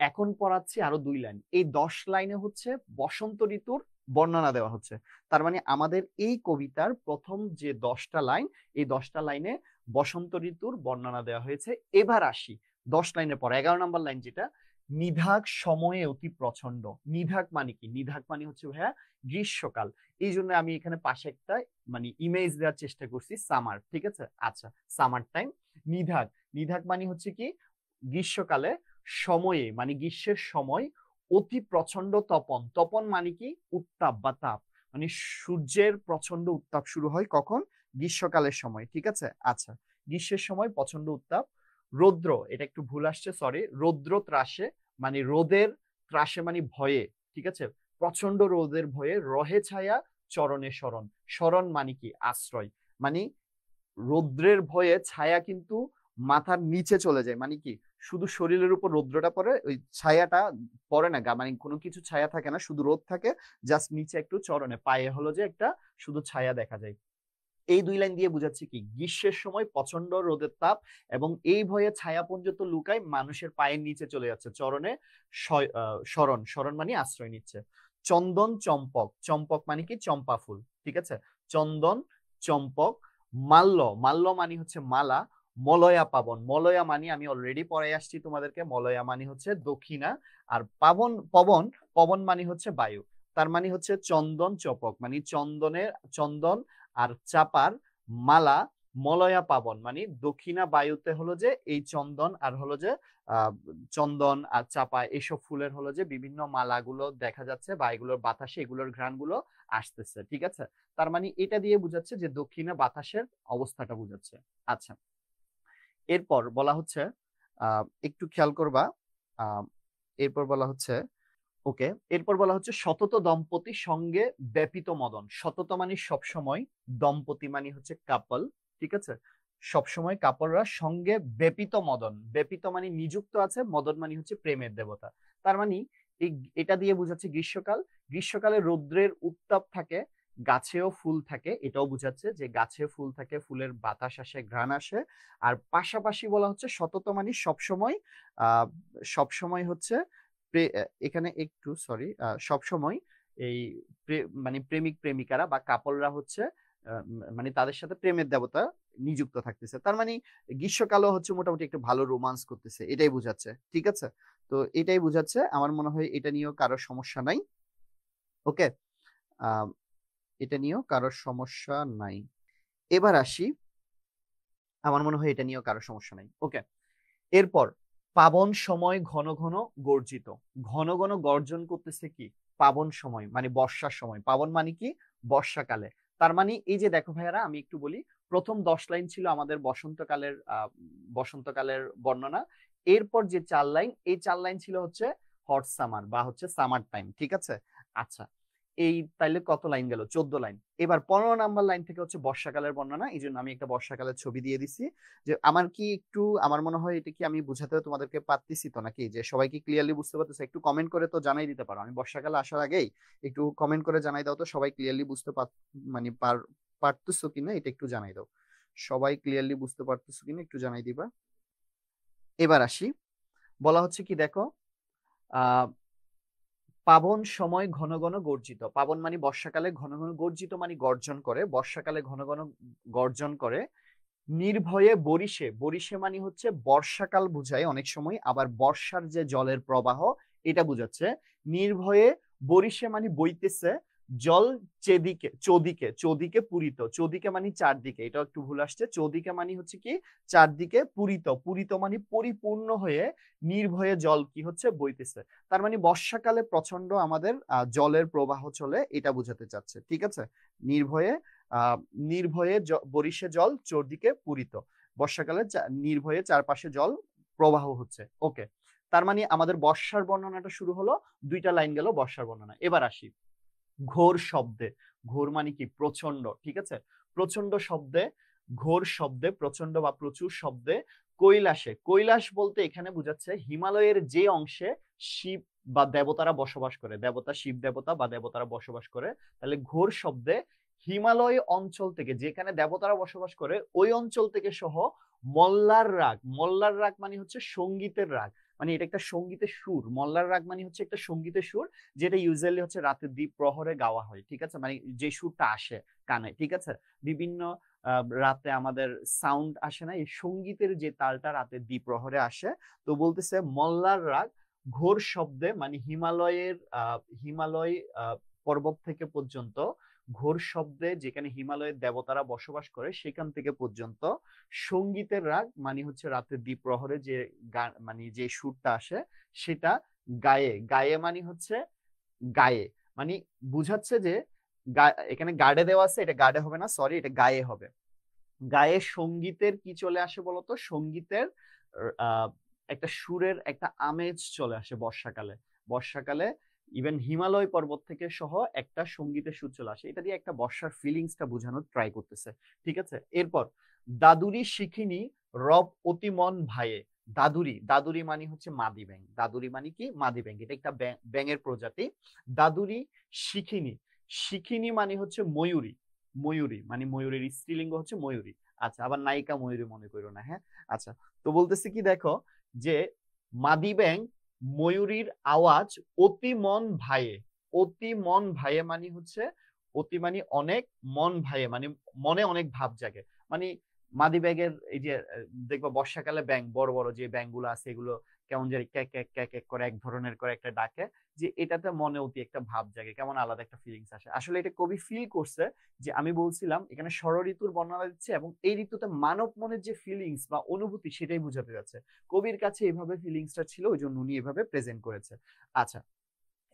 এখন পড়াচ্ছি আরো 2 লাইন, এই 10 লাইনে হচ্ছে বসন্ত ঋতুর বর্ণনা দেওয়া হচ্ছে। তার মানে আমাদের এই কবিতার প্রথম যে 10টা লাইন, এই 10টা লাইনে বসন্ত ঋতুর বর্ণনা দেওয়া হয়েছে। এবার আসি 10 লাইনের পর 11 নম্বর লাইন, যেটা নিধাক সময়ে অতি প্রচন্ড। নিধাক মানে কি, নিধাক মানে হচ্ছে ভাইয়া গ্রীষ্মকাল, এই জন্য আমি এখানে পাশে একটা মানে ইমেজ দেওয়ার চেষ্টা করছি সামার, ঠিক আছে। আচ্ছা, সামার টাইম, নিধাক, নিধাক মানে হচ্ছে কি গ্রীষ্মকালে, সময়ে মানে গ্রীষ্মের সময়, অতি প্রচন্ড তপন, তপন মানে কি উত্তাপ বা তাপ, মানে সূর্যের প্রচন্ড উত্তাপ শুরু হয় কখন, গ্রীষ্মকালের সময়, ঠিক আছে। আচ্ছা, গ্রীষ্মের সময় প্রচন্ড উত্তাপ, রৌদ্র, এটা একটু ভুল আসছে সরি, রৌদ্র ত্রাসে মানে রোদের ত্রাসে মানে ভয়ে, ঠিক আছে, প্রচন্ড রোদের ভয়ে রহে ছায়া চরণে শরণ, শরণ মানে কি আশ্রয়, মানে রৌদ্রের ভয়ে ছায়া কিন্তু মাথার নিচে চলে যায়, মানে কি শুধু শরীরের উপর রৌদ্রটা পড়ে, ওই ছায়াটা পড়ে না, মানে কোনো কিছু ছায়া থাকে না, শুধু রোদ থাকে, জাস্ট নিচে একটু চরণে পায়ে হলো যে একটা শুধু ছায়া দেখা যায়। এই 2 লাইন দিয়ে বুঝাচ্ছে কি গ্রীষ্মের সময় প্রচন্ড রোদের তাপ এবং এই ভয়ে ছায়াপুঞ্জ তো লুকায় মানুষের পায়ের নিচে চলে যাচ্ছে, চরণে শরণ, শরণ মানে আশ্রয় নিচ্ছে। চন্দন চম্পক, চম্পক মানে কি চম্পা ফুল, ঠিক আছে, চন্দন চম্পক, মাল্য, মাল্য মানে হচ্ছে মালা, মলয়া পাবন, মলয়া মানে আমি অলরেডি পড়ে আসছি তোমাদেরকে, মলয়া মানে হচ্ছে দক্ষিণা, আর পাবন পবন, পবন মানে হচ্ছে বায়ু। তার মানে হচ্ছে চন্দন চপক মানে চন্দনের চন্দন আর চাপার মালা, মলয়া পাবন মানে দক্ষিণা বায়ুতে হলো যে এই চন্দন আর হলো যে চন্দন আর চাপা এসব ফুলের হলো যে বিভিন্ন মালাগুলো দেখা যাচ্ছে বা এগুলোর বাতাসে এগুলোর ঘ্রাণগুলো আসতেছে, ঠিক আছে। তার মানে এটা দিয়ে বুঝাচ্ছে যে দক্ষিণে বাতাসের অবস্থাটা বুঝাচ্ছে। আচ্ছা, এরপর বলা হচ্ছে একটু খেয়াল করবা, আহ এরপর বলা হচ্ছে ওকে, এরপর বলা হচ্ছে সতত দম্পতি সঙ্গে ব্যাপিত মদন, সতত মানে সবসময়, দম্পতি মানে হচ্ছে কাপল, ঠিক আছে, সবসময় কাপলরা সঙ্গে ব্যাপিত মদন, ব্যাপিত মানে নিযুক্ত আছে, মদন মানে হচ্ছে প্রেমের দেবতা। তার মানে এই এটা দিয়ে বোঝাচ্ছে গ্রীষ্মকাল, গ্রীষ্মকালে রৌদ্রের উত্তাপ থাকে, গাছেও ফুল থাকে, এটাও বোঝাচ্ছে যে গাছে ফুল থাকে, ফুলের বাতাস আসে, ঘ্রাণ আসে। আর পাশাপাশি বলা হচ্ছে সতত মানে সবসময়, সবসময় হচ্ছে এখানে একটু সরি, সবসময় এই মানে প্রেমিক প্রেমিকারা বা কাপলরা হচ্ছে মানে তাদের সাথে প্রেমের দেবতা নিযুক্ত থাকতেছে, তার মানে গ্রীষ্মকালও হচ্ছে মোটামুটি একটু ভালো রোমান্স করতেছে, এটাই বুঝাচ্ছে, ঠিক আছে। তো এটাই বুঝাচ্ছে, আমার মনে হয় এটা নিয়েও কারোর সমস্যা নাই। ওকে, এটা নিয়েও কারোর সমস্যা নাই। এবার আসি, আমার মনে হয় এটা নিয়েও কারোর সমস্যা নাই। ওকে, এরপর পাবন সময় ঘন ঘন গর্জিত, ঘন ঘন গর্জন করতেছে কি পাবন সময় মানে বর্ষার সময়, পাবন মানে কি বর্ষাকালে। তার মানে এই যে দেখো ভাইয়ারা, আমি একটু বলি, প্রথম 10 লাইন ছিল আমাদের বসন্তকালের বসন্তকালের বর্ণনা, এরপর যে 4 লাইন, এই 4 লাইন ছিল হচ্ছে হট সামার বা হচ্ছে সামার টাইম, ঠিক আছে। আচ্ছা, এই তাইলে কত লাইন গেল, 14 লাইন। এবার 15 নাম্বার লাইন থেকে হচ্ছে বর্ষাকালের বর্ণনা, এই জন্য আমি একটা বর্ষাকালের ছবি দিয়ে দিছি। যে আমার কি একটু, আমার মনে হয় এটা কি আমি বুঝাতে তোমাদেরকে পারতেছি তো নাকি, যে সবাই কি ক্লিয়ারলি বুঝতে পারতেছে, একটু কমেন্ট করে তো জানাই দিতে পারো, আমি বর্ষাকালে আসার আগেই একটু কমেন্ট করে জানাই দাও তো সবাই ক্লিয়ারলি বুঝতে মানে পারতেছো কিনা, এটা একটু জানাই দাও, সবাই ক্লিয়ারলি বুঝতে পারতেছো কিনা একটু জানাই দিবা। এবার আসি, বলা হচ্ছে কি দেখো, আহ পাবন সময় ঘন ঘন গর্জিত। পাবন মানে বর্ষাকালে, ঘন ঘন গর্জিত মানে গর্জন করে, বর্ষাকালে ঘন ঘন গর্জন করে। নির্ভয়ে বরিশে, বরিশে মানে হচ্ছে বর্ষাকাল বুঝায় অনেক সময়, আবার বর্ষার যে জলের প্রবাহ এটা বুঝাচ্ছে। নির্ভয়ে বরিশে মানে বইতেছে, জল চেদিকে, চদিকে, চদিকে পূরিত, চদিকে মানে চারদিকে, এটা একটু ভুল আসছে, চদিকে মানে হচ্ছে কি চারদিকে, পূরিত, পূরিত মানে পরিপূর্ণ হয়ে, নির্ভয়ে জল কি হচ্ছে বইতেছে। তার মানে বর্ষাকালে প্রচন্ড আমাদের জলের প্রবাহ চলে, এটা বুঝাতে চাচ্ছে। ঠিক আছে, নির্ভয়ে নির্ভয়ে বরিশে জল চৌদিকে পূরিত, বর্ষাকালে নির্ভয়ে চারপাশে জল প্রবাহ হচ্ছে। ওকে, তার মানে আমাদের বর্ষার বর্ণনাটা শুরু হলো, দুইটা লাইন গেল বর্ষার বর্ণনা। এবার আসি ঘোর শব্দে। ঘোর মানে কি প্রচন্ড, ঠিক আছে, প্রচন্ড শব্দে, ঘোর শব্দে, প্রচন্ড বা প্রচুর শব্দে, কৈলাসে। কৈলাস বলতে এখানে বোঝাচ্ছে হিমালয়ের যে অংশে শিব বা দেবতারা বসবাস করে, দেবতা, শিব দেবতা বা দেবতারা বসবাস করে। তাহলে ঘোর শব্দে হিমালয় অঞ্চল থেকে, যেখানে দেবতারা বসবাস করে ওই অঞ্চল থেকে সহ মল্লার রাগ। মল্লার রাগ মানে হচ্ছে সঙ্গীতের রাগ, মানে এটা একটা সঙ্গীতের সুর। মল্লার রাগ মানে হচ্ছে একটা সঙ্গীতের সুর, যেটা ইউজুয়ালি হচ্ছে রাতের দ্বীপ প্রহরে গাওয়া হয়। ঠিক আছে, মানে যে সুরটা আসে কানে, ঠিক আছে, বিভিন্ন রাতে আমাদের সাউন্ড আসে না, এই সঙ্গীতের যে তালটা রাতের দ্বীপ প্রহরে আসে। তো বলতেছে মল্লার রাগ ঘোর শব্দে, মানে হিমালয়ের হিমালয় পর্বত থেকে পর্যন্ত, ঘোর শব্দে যেখানে হিমালয়ের দেবতারা বসবাস করে সেখান থেকে পর্যন্ত, সঙ্গীতের রাগ মানে হচ্ছে রাতের দ্বীপ প্রহরে যে গান, মানে যে সুরটা আসে সেটা গায়ে, গায়ে মানে হচ্ছে গায়ে, মানে বুঝাচ্ছে যে এখানে গাড়ে দেওয়া আছে, এটা গাড়ে হবে না, সরি, এটা গায়ে হবে। গায়ে সঙ্গীতের কি চলে আসে বলতো, সঙ্গীতের আহ একটা সুরের একটা আমেজ চলে আসে বর্ষাকালে। বর্ষাকালে ইভেন হিমালয় পর্বত থেকে সহ একটা সঙ্গীতের সুর চলে আসে, এটা দিয়ে একটা বর্ষার ফিলিংসটা বোঝানোর ট্রাই করতেছে। ঠিক আছে, এরপর দাদুরি শিখিনি রব অতি মন ভাইয়ে। দাদুরি, দাদুরি মানে হচ্ছে মাদি ব্যাং, দাদুরি মানে কি মাদি ব্যাং, এটা একটা ব্যাঙের প্রজাতি। দাদুরি শিখিনি, শিখিনি মানে হচ্ছে ময়ূরী, ময়ূরী মানে ময়ূরের স্ত্রীলিঙ্গ হচ্ছে ময়ূরী। আচ্ছা, আবার নায়িকা ময়ূরী মনে করো না, হ্যাঁ। আচ্ছা, তো বলতেছি কি দেখো, যে মাদি ব্যাং ময়ূরীর আওয়াজ অতি মন ভাইয়ে। অতি মন ভাইয়ে মানে হচ্ছে, অতি মানে অনেক, মন ভাইয়ে মানে মনে অনেক ভাব জাগে। মানে মাদি ব্যাঙের এই যে দেখবো বর্ষাকালে ব্যাং, বড় বড় যে ব্যাং গুলো আছে এগুলো কেমন জানি ক্যাক ক্যাক ক্যাক ক্যাক করে এক ধরনের করে একটা ডাকে, যে এটাতে মনে অতি একটা ভাব জাগে, কেমন আলাদা একটা ফিলিংস আসে। আসলে এটা কবি ফিল করছে, যে আমি বলছিলাম এখানে ষড় ঋতুর বর্ণনা দিচ্ছে এবং এই ঋতুতে মানব মনের যে ফিলিংস বা অনুভূতি সেটাই বোঝাতে যাচ্ছে। কবির কাছে এইভাবে ফিলিংসটা ছিল, ওই জন্য উনি এভাবে প্রেজেন্ট করেছে। আচ্ছা,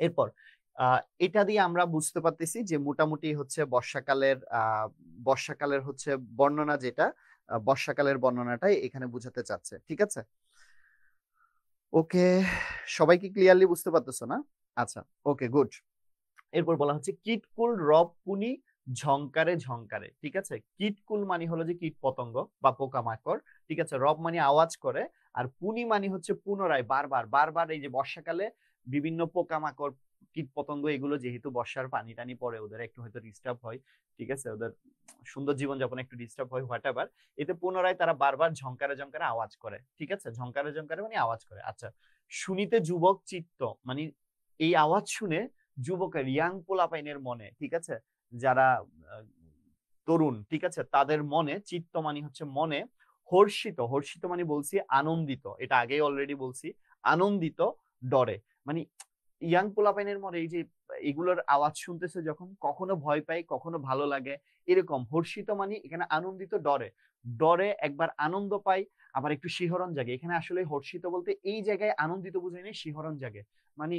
এরপর এটা দিয়ে আমরা বুঝতে পারতেছি যে মোটামুটি হচ্ছে বর্ষাকালের হচ্ছে বর্ণনা, যেটা বর্ষাকালের বর্ণনাটাই এখানে বুঝাতে চাচ্ছে। ঠিক আছে, ওকে, সবাই কি ক্লিয়ারলি বুঝতে পারতেছো না? আচ্ছা, ওকে, গুড। এরপর বলা হচ্ছে কীটকুল রব পুনি ঝংকারে ঝংকারে। ঠিক আছে, কীটকুল মানে হলো যে কীট পতঙ্গ বা পোকামাকড়। ঠিক আছে, রব মানে আওয়াজ করে, আর পুনি মানে হচ্ছে পুনরায়, বারবার বারবার। এই যে বর্ষাকালে বিভিন্ন পোকামাকড়, কীট পতঙ্গ, এগুলো যেহেতু বর্ষার পানি টানি পড়ে ওদের একটু হয়তো ডিস্টার্ব হয়, ঠিক আছে, ওদের সুন্দর জীবনযাপন একটু ডিস্টার্ব হয়, হোয়াট এভার, এতে পুনরায় তারা বারবার ঝংকারে ঝংকারে আওয়াজ করে। ঠিক আছে, ঝংকারে ঝংকারে মানে আওয়াজ করে। আচ্ছা, শুনিতে যুবক চিত্ত, মানে এই আওয়াজ শুনে যুবকের, ইয়াং পোলাপাইনের মনে, ঠিক আছে, যারা তরুণ, ঠিক আছে, তাদের মনে, চিত্ত মানে হচ্ছে মনে, হর্ষিত, হর্ষিত মানে বলছি আনন্দিত, এটা আগেই অলরেডি বলছি, আনন্দিত ডরে, মানে ইয়াং পোলাপাইনের মনে এই যে এগুলোর আওয়াজ শুনতেছে যখন, কখনো ভয় পায় কখনো ভালো লাগে, এরকম। হর্ষিত মানে এখানে আনন্দিত, ডরে, ডরে একবার আনন্দ পায়, আবার একটু শিহরণ জাগে। এখানে আসলে হর্ষিত বলতে এই জায়গায় আনন্দিত বুঝাই নেই, শিহরণ জাগে, মানে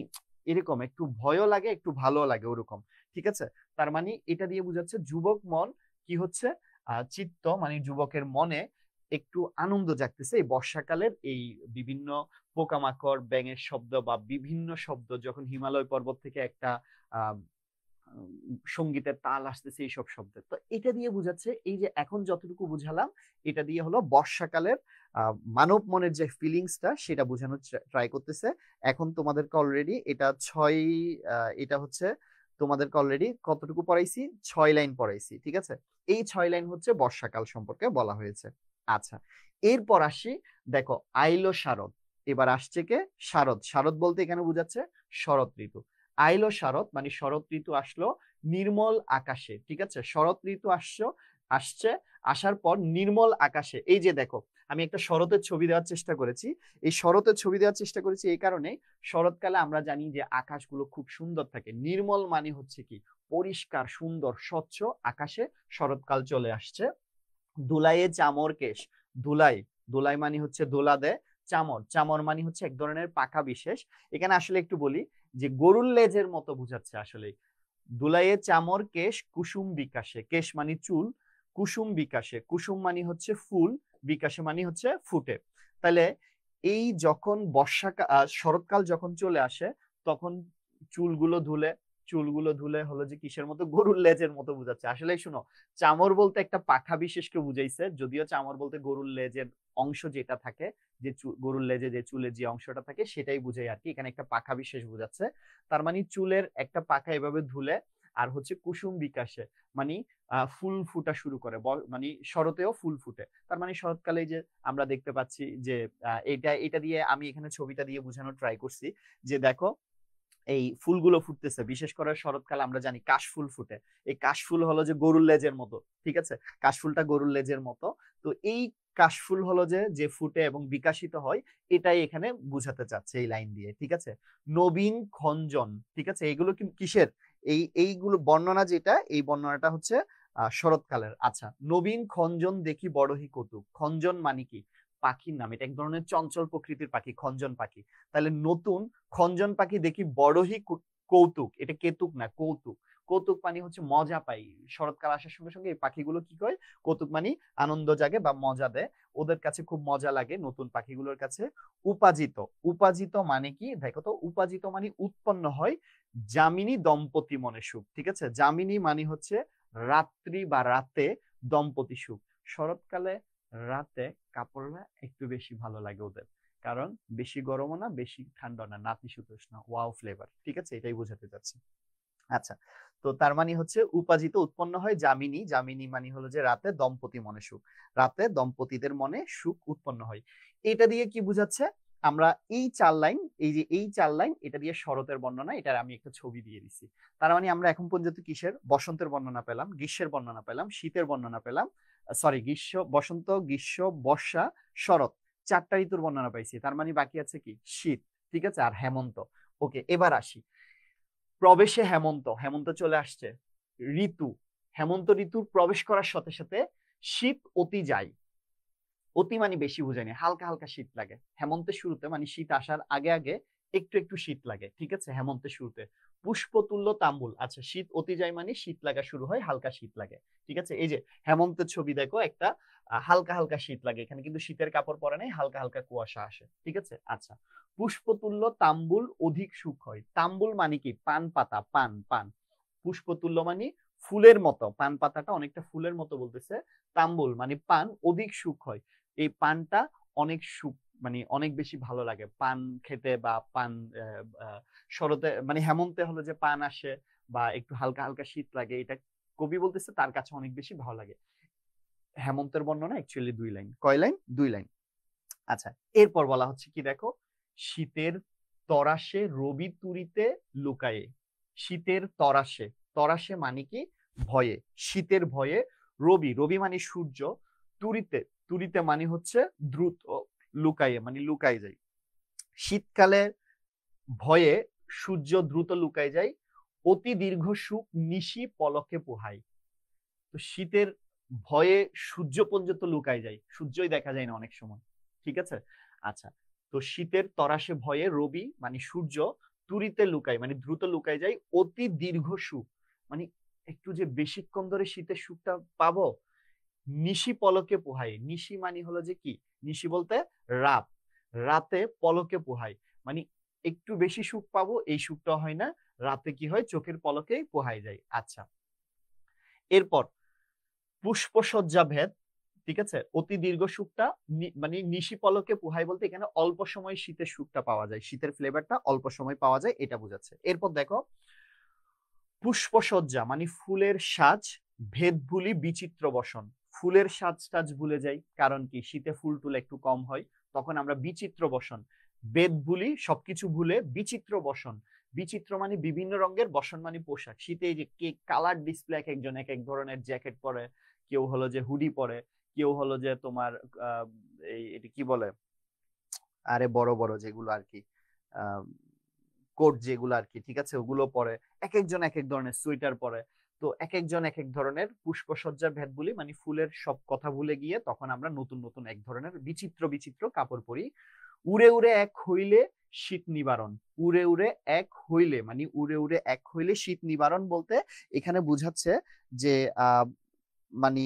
এরকম একটু ভয়ও লাগে একটু ভালো লাগে ওরকম। ঠিক আছে, তার মানে এটা দিয়ে বোঝাচ্ছে যুবক মন কি হচ্ছে, চিত্ত মানে যুবকের মনে একটু আনন্দ জাগতেছে এই বর্ষাকালের এই বিভিন্ন পোকামাকড়, ব্যাঙের শব্দ বা বিভিন্ন শব্দ যখন হিমালয় পর্বত থেকে একটা আহ সঙ্গীতের তাল আসতেছে, এইসব শব্দ। তো এটা দিয়ে বুঝাচ্ছে, এই যে এখন যতটুকু বুঝালাম, এটা দিয়ে হলো বর্ষাকালের মানব মনের যে ফিলিংসটা সেটা বোঝানোর ট্রাই করতেছে। এখন তোমাদেরকে অলরেডি এটা হচ্ছে তোমাদেরকে অলরেডি কতটুকু পড়াইছি, 6 লাইন পড়াইছি। ঠিক আছে, এই 6 লাইন হচ্ছে বর্ষাকাল সম্পর্কে বলা হয়েছে। আচ্ছা, এরপর আসি, দেখো আইলো শারদ। এবার আসছে কে, শারদ। শারদ বলতে এখানে বোঝাচ্ছে শরৎ ঋতু। আইলো শরৎ মানে শরৎ ঋতু আসলো নির্মল আকাশে, ঠিক আছে, শরৎ ঋতু আসছে, আসার পর নির্মল আকাশে। এই যে দেখো আমি একটা শরতের ছবি দেওয়ার চেষ্টা করেছি, এই শরতের ছবি দেওয়ার চেষ্টা করেছি এই কারণে, শরৎকালে আমরা জানি যে আকাশগুলো খুব সুন্দর থাকে, নির্মল মানে হচ্ছে কি পরিষ্কার সুন্দর স্বচ্ছ আকাশে শরৎকাল চলে আসছে। ধুলাইয়ে চামর কেশ, ধুলাই, ধুলাই মানে হচ্ছে দোলা দেয়, চামর, চামর মানে হচ্ছে এক ধরনের পাখা বিশেষ। এখানে আসলে একটু বলি যে গরুর লেজের মতো বুঝাচ্ছে আসলে। দুলাইয়ে চামর কেশ কুসুম বিকাশে, কেশ মানে চুল, কুসুম বিকাশে, কুসুম মানে হচ্ছে ফুল, বিকাশে মানে হচ্ছে ফুটে। তাহলে এই যখন শরৎকাল যখন চলে আসে তখন চুলগুলো ধুলে, চুলগুলো ধুলে হলো যে কিসের মতো, গরুর লেজের মতো বুঝাচ্ছে আসলে। শুনো, চামর বলতে একটা পাখা বিশেষকে বুঝাইছে, যদিও চামর বলতে গরুর লেজের অংশ যেটা থাকে, যে গরুর লেজে যে চুলের যে অংশটা থাকে সেটাই বুঝাই আর কি, এখানে একটা পাখা বিশেষ বুঝাচ্ছে। তার মানে চুলের একটা পাখা এভাবে ধুলে, আর হচ্ছে কুসুম বিকাশে মানে ফুল ফুটা শুরু করে, মানে শরতেও ফুল ফুটে। তার মানে শরৎকালে যে আমরা দেখতে পাচ্ছি যে এটা এটা দিয়ে আমি এখানে ছবিটা দিয়ে বোঝানোর ট্রাই করছি যে দেখো এই ফুলগুলো ফুটতেছে, বিশেষ করে শরৎকালে আমরা জানি কাশফুল ফুটে, এই কাশফুল হলো যে গরুর লেজের মতো, ঠিক আছে, কাশফুলটা গরুর লেজের মতো। তো এই কাশফুল হলো যে যে ফুটে এবং বিকাশিত হয়, এটাই এখানে বুঝাতে চাচ্ছে এই লাইন দিয়ে, ঠিক আছে। নবীন খঞ্জন, ঠিক আছে, এইগুলো কিসের, এইগুলো বর্ণনা, যেটা এই বর্ণনাটা হচ্ছে শরৎকালের। আচ্ছা, নবীন খঞ্জন দেখি বড়হি কৌতুক, খঞ্জন মানে কি পাখির নাম, এটা এক ধরনের চঞ্চল প্রকৃতির পাখি, খঞ্জন পাখি। তাহলে নতুন খঞ্জন পাখি দেখি বড়হি কৌতুক, এটা কেতুক না কৌতুক, কৌতুক মানে হচ্ছে মজা পাই, শরৎকাল আসার সঙ্গে সঙ্গে এই পাখিগুলো কি করে, কৌতুক মানে আনন্দ জাগে বা মজা দেয়, ওদের কাছে খুব মজা লাগে নতুন পাখিগুলোর কাছে। উপাজিত, উপাজিত মানে কি দেখো তো, উপাজিত মানে উৎপন্ন হয়, যামিনী দম্পতি মনে সুখ, ঠিক আছে, যামিনী মানে হচ্ছে রাত্রি বা রাতে, দম্পতি সুখ, শরৎকালে রাতে কাপড়রা একটু বেশি ভালো লাগে ওদের, কারণ বেশি গরমও না বেশি ঠান্ডা না, নাতিশীতোষ্ণ, ওয়াও ফ্লেভার, ঠিক আছে, এটাই বোঝাতে চাচ্ছি। আচ্ছা, তো তার মানে হচ্ছে উপাজিত উৎপন্ন হয় যামিনী, যামিনী মানে হলো যে রাতে, দম্পতি মনে সুখ, রাতে দম্পতিদের মনে সুখ উৎপন্ন হয়। এটা দিয়ে কি বুঝাচ্ছে, আমরা এই চার লাইন, এই যে এই চার লাইন, এটা দিয়ে শরতের বর্ণনা, এটার আমি একটা ছবি দিয়ে দিছি। তার মানে আমরা এখন পর্যন্ত কিসের, বসন্তের বর্ণনা পেলাম, গ্রীষ্মের বর্ণনা পেলাম, শীতের বর্ণনা পেলাম, সরি গ্রীষ্ম, বসন্ত, গ্রীষ্ম, বর্ষা, শরৎ, চারটা ঋতুর বর্ণনা পাইছি। তার মানে বাকি আছে কি শীত, ঠিক আছে, আর হেমন্ত। ওকে, এবার আসি প্রবেশে হেমন্ত, হেমন্ত চলে আসছে, ঋতু, হেমন্ত ঋতুর প্রবেশ করার সাথে সাথে শীত অতি যায়, অতি মানে বেশি বোঝায়নি, হালকা হালকা শীত লাগে হেমন্তের শুরুতে, মানে শীত আসার আগে আগে একটু একটু শীত লাগে, ঠিক আছে, হেমন্তের শুরুতে। পুষ্পতুল্য তাম্বুল, আচ্ছা শীত অতি যায় মানে শীত লাগা শুরু হয়, হালকা শীত লাগে, ঠিক আছে। এই যে হেমন্তের ছবি দেখো একটা, হালকা হালকা শীত লাগে, এখানে কিন্তু শীতের কাপড় পরে নাই, হালকা হালকা কুয়াশা আসে, ঠিক আছে। আচ্ছা, পুষ্পতুল্য তাম্বুল অধিক সুখ হয়, তাম্বুল মানে কি পান পাতা, পান পান, পুষ্পতুল্য মানে ফুলের মতো, পান পাতাটা অনেকটা ফুলের মতো বলতেছে, তাম্বুল মানে পান, অধিক সুখ হয়, এই পানটা অনেক সুখ, মানে অনেক বেশি ভালো লাগে পান খেতে, বা পান শরতে মানে হেমন্তে হলো যে পান আসে বা একটু হালকা হালকা শীত লাগে, এটা কবি বলতেছে তার কাছে অনেক বেশি ভালো লাগে। হেমন্তের বর্ণনা অ্যাকচুয়ালি দুই লাইন, কয় লাইন, দুই লাইন। আচ্ছা, এরপর বলা হচ্ছে কি দেখো, শীতের তরাসে রবি তুরিতে লুকায়ে, শীতের তরাসে, তরাসে মানে কি ভয়ে, শীতের ভয়ে, রবি, রবি মানে সূর্য, তুরিতে, তুরিতে মানে হচ্ছে দ্রুত, লুকায়ে মানে লুকাই যায়, শীতকালে ভয়ে সূর্য দ্রুত লুকাই যায়, অতি দীর্ঘ সুখ নিশি পলকে পোহায়। তো শীতের ভয়ে সূর্য পর্যন্ত লুকাই যায়, সূর্যই দেখা যায় না অনেক সময়, ঠিক আছে। আচ্ছা, তো শীতের তরাসে ভয়ে রবি মানে সূর্য, তুরিতে লুকায় মানে দ্রুত লুকাই যায়, অতি দীর্ঘ সুখ মানে একটু যে বেশিক্ষণ ধরে শীতের সুখটা পাবো, নিশি পলকে পোহায়, নিশি মানে হলো যে কি, নিশি বলতে রাত, রাতে পলকে পোহায় মানে একটু বেশি সুখ পাবো, এই সুখটা হয় না, রাতে কি হয় চোখের পলকে পোহায় যায়। আচ্ছা, এরপর পুষ্পসজ্জা ভেদ, ঠিক আছে, অতি দীর্ঘ সুখটা মানে নিশি পলকে পোহায় বলতে এখানে অল্প সময় শীতের সুখটা পাওয়া যায়, শীতের ফ্লেভারটা অল্প সময় পাওয়া যায়, এটা বোঝাচ্ছে। এরপর দেখো পুষ্পসজ্জা মানে ফুলের সাজ, ভেদ ভুলি বিচিত্র বসন, ফুলের সাজ টাজ ভুলে যাই, কারণ কি শীতে ফুল টুল একটু কম হয়, তখন আমরা বিচিত্র বসন, বেদ ভুলি সবকিছু ভুলে বিচিত্র বসন, বিচিত্র মানে বিভিন্ন রঙের, বসন মানে পোশাক। শীতে এই যে কে কালার ডিসপ্লে, এক একজন এক এক ধরনের জ্যাকেট পরে, কেউ হলো যে হুডি পরে, কেউ হলো যে তোমার এটা কি বলে, আরে বড় বড় যেগুলো আর কি, কোট যেগুলো আর কি, ঠিক আছে, ওগুলো পরে। এক একজন এক এক ধরনের সোয়েটার পরে। তো এক একজন এক এক ধরনের পুষ্পসজ্জার ভেদ বলি, মানে ফুলের সব কথা ভুলে গিয়ে তখন আমরা নতুন নতুন এক ধরনের বিচিত্র বিচিত্র কাপড় পরি। উড়ে উড়ে এক হইলে শীত নিবারণ। উড়ে উড়ে এক হইলে মানে উড়ে উড়ে এক হইলে শীত নিবারণ বলতে এখানে বুঝাচ্ছে যে মানে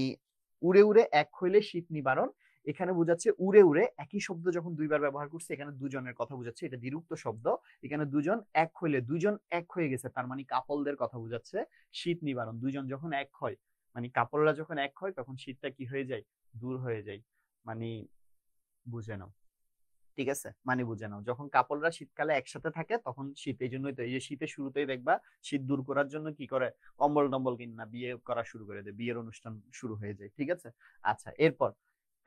উড়ে উড়ে এক হইলে শীত নিবারণ, এখানে বুঝাচ্ছে উড়ে উড়ে, একই শব্দ যখন দুইবার ব্যবহার করছে এখানে দুজনের কথা বুঝাচ্ছে, এটা দ্বিরুক্ত শব্দ। এখানে দুজন এক হইলে, দুইজন এক হয়ে গেছে, তার মানে কাপলদের কথা বুঝাচ্ছে। শীত নিবারণ, দুইজন যখন এক হয় মানে কাপড়রা যখন এক হয় তখন শীতটা কি হয়ে যায়, দূর হয়ে যায়। মানে বুঝে নাও, ঠিক আছে, মানে বুঝে নাও, যখন কাপড়রা শীতকালে একসাথে থাকে তখন শীত। এই জন্যই তো এই যে শীতের শুরুতেই দেখবা শীত দূর করার জন্য কি করে, কম্বল টম্বল কিনা বিয়ে করা শুরু করে দেয়, বিয়ের অনুষ্ঠান শুরু হয়ে যায়, ঠিক আছে। আচ্ছা, এরপর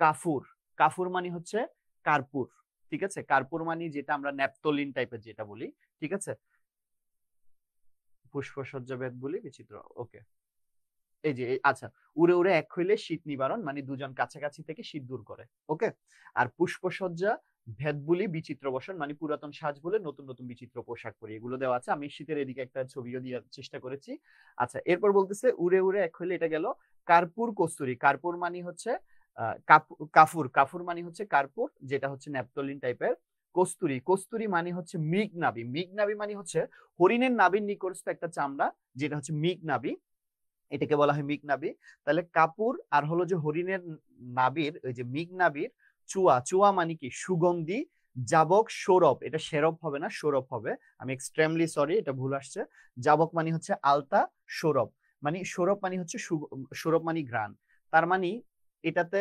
কাফুর। কাফুর মানে হচ্ছে কার্পুর, ঠিক আছে। কার্পুর মানে যেটা আমরা ন্যাপথলিন টাইপের যেটা বলি, ঠিক আছে। পুষ্পসজ্জা ভেদ বলি বিচিত্র, ওকে। এই যে আচ্ছা, উড়ে উড়ে এক হইলে শীত নিবারণ মানে দুজন কাছাকাছি থেকে শীত দূর করে, ওকে। আর পুষ্পসজ্জা ভেদ বলি বিচিত্র বসন মানে পুরাতন সাজ বলে নতুন নতুন বিচিত্র পোশাক পরি, এগুলো দেওয়া আছে। আমি শীতের এদিকে একটা ছবিও দেওয়ার চেষ্টা করেছি। আচ্ছা, এরপর বলতেছে উড়ে উড়ে এক হইলে, এটা গেল। কার্পুর কস্তুরী। কার্পুর মানে হচ্ছে কাফুর। কাফুর মানে হচ্ছে কার্পুর, যেটা হচ্ছে ন্যাপথলিন টাইপের। কস্তুরী। কস্তুরী মানে হচ্ছে মৃগনাভি। মৃগনাভি মানে হচ্ছে হরিণের নাভির নিকটস্থ একটা চামড়া, যেটা হচ্ছে মৃগনাভি, এটাকে বলা হয় মৃগনাভি। তাহলে কাপুর আর হলো যে হরিণের নাভির, ওই যে মৃগনাভির চুয়া। চুয়া মানে কি, সুগন্ধি। জাবক সৌরভ, এটা শেরব হবে না, সৌরভ হবে। আমি এক্সট্রিমলি সরি, এটা ভুল আসছে। জাবক মানে হচ্ছে আলতা, সৌরভ মানে, সৌরভ মানে হচ্ছে সৌরভ মানে ঘ্রাণ। তার মানে এটাতে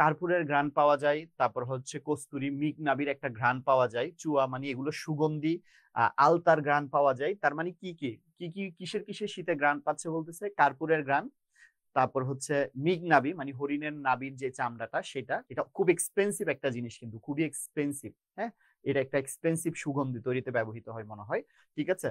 কার্পুরের ঘ্রাণ পাওয়া যায়, তারপর হচ্ছে কস্তুরী, মৃগনাভির একটা ঘ্রাণ পাওয়া যায়, চুয়া মানে এগুলো সুগন্ধি, আলতার ঘ্রাণ পাওয়া যায়। তার মানে কি কি কি কি কিসের কিসের শীতে ঘ্রাণ পাচ্ছে বলতেছে, কার্পুরের ঘ্রাণ, তারপর হচ্ছে মৃগনাভি মানে হরিণের নাভির যে চামড়াটা সেটা, এটা খুব এক্সপেন্সিভ একটা জিনিস, কিন্তু খুবই এক্সপেন্সিভ, হ্যাঁ। এটা একটা এক্সপেন্সিভ সুগন্ধি তৈরিতে ব্যবহৃত হয় মনে হয়, ঠিক আছে।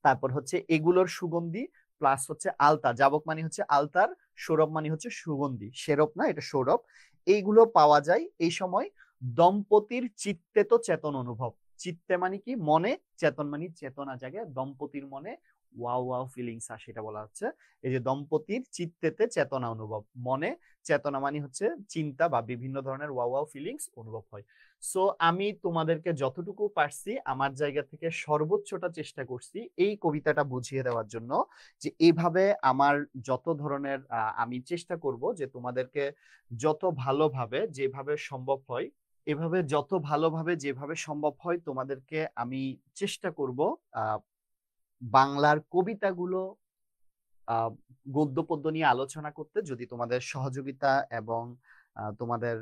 তারপর হচ্ছে এগুলোর সুগন্ধি প্লাস হচ্ছে আলতা। জাবক মানে হচ্ছে আলতার, সৌরভ মানে হচ্ছে সুগন্ধি, শেরব না, এটা সৌরভ। এইগুলো পাওয়া যায় এই সময়। দম্পতির চিত্তে তো চেতন অনুভব। চিত্তে মানে কি, মনে, চেতন মানে চেতনা জাগে, দম্পতির মনে ওয়াও ওয়াও ফিলিংস আসে, এটা বলা হচ্ছে। এই যে দম্পতির চিত্তেতে চেতনা অনুভব, মনে চেতনা মানে হচ্ছে চিন্তা বা বিভিন্ন ধরনের ওয়াও ওয়াও ফিলিংস অনুভব হয়। সো আমি তোমাদেরকে যতটুকু পারছি আমার জায়গা থেকে সর্বোচ্চটা চেষ্টা করছি এই কবিতাটা বুঝিয়ে দেওয়ার জন্য, যে এইভাবে আমার যত ধরনের আমি চেষ্টা করব যে তোমাদেরকে যত ভালোভাবে যেভাবে সম্ভব হয়, এভাবে যত ভালোভাবে যেভাবে সম্ভব হয় তোমাদেরকে আমি চেষ্টা করব বাংলার কবিতাগুলো গদ্য পদ্য নিয়ে আলোচনা করতে, যদি তোমাদের সহযোগিতা এবং তোমাদের